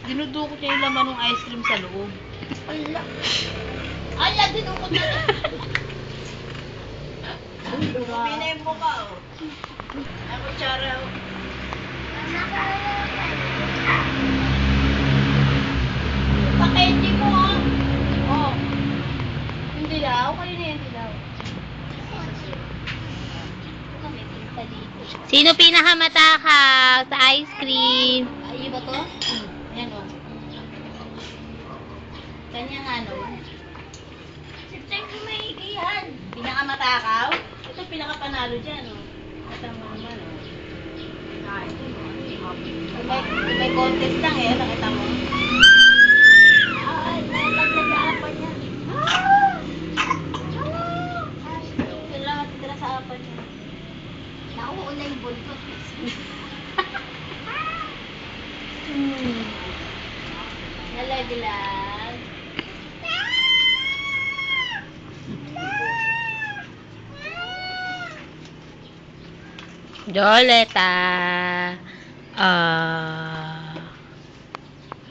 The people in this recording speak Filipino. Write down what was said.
Dinudukot niya yung laman ng ice cream sa loob. Ala. Ala, dinukot na. Pinay mo ka, oh. Ang kutsara, oh. Pakente mo, ah. Oh. Yung dilaw? Kayo na yung dilaw. Sino pinakamatakaw sa ice cream? Ay, ba to? Ayan, oh. Kanya nga, no? Siyempre, kumaigi yan. Pinakamatakaw? Ito pinakapanalo dyan, oh. Katama naman, oh. Ah, ito, may contest lang, eh. Nakita mo? Ay, nalaglag sa apan niya. Kailangan titira sa apan niya. Nauuna yung buntot. Nalaglag. Joleta. Ah.